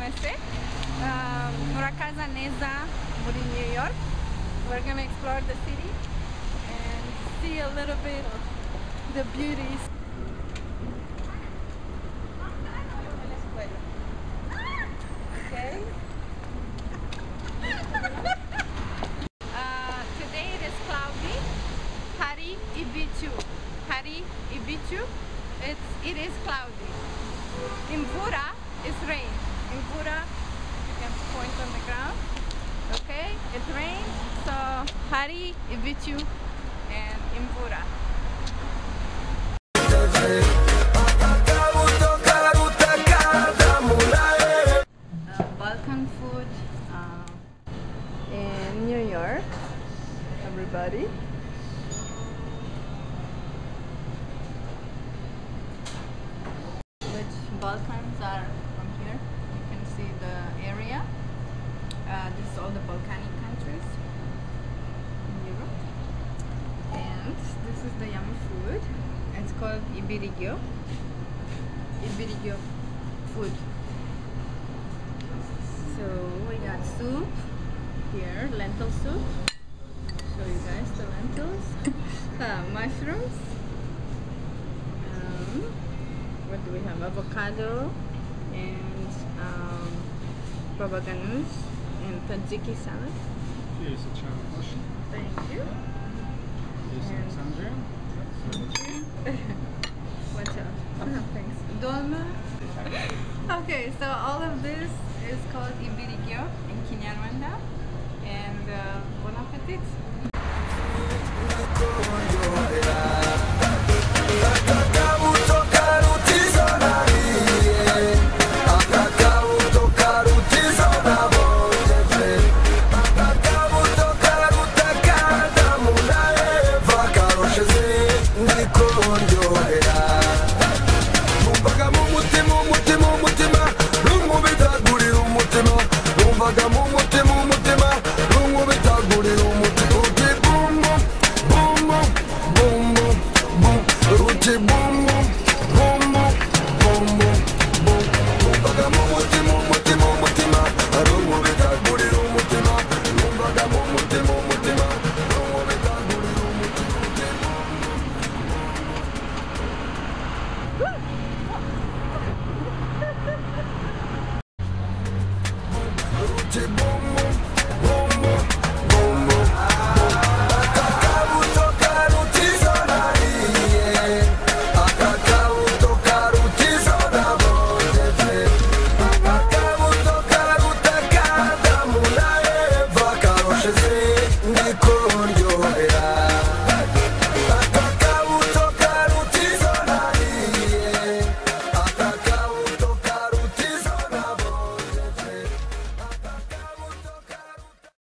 Mese, Murakaza Neza, in New York. We're gonna explore the city and see a little bit of the beauties. Okay. Today it is cloudy. Hari Ibichu. Hari Ibichu. It is cloudy. In Bura is rain. In Bura, you can point on the ground. Okay, it rains. So Hari Ibichu and Imbura. Balkan food in New York, everybody. Which Balkans are from here? You can see the area. This is all the Balkanic countries in Europe. And this is the yummy food. It's called Ibirigyo. Ibirigyo food. So we got soup here, lentil soup. Show you guys the lentils. Mushrooms. What do we have? Avocado and baba ganoush and tzatziki salad. Here's a challenge. Thank you. Here's Alexandria. What's up? Thanks. Dolma. Okay, so all of this is called Ibirigyo in Kinyarwanda, and bon appetit!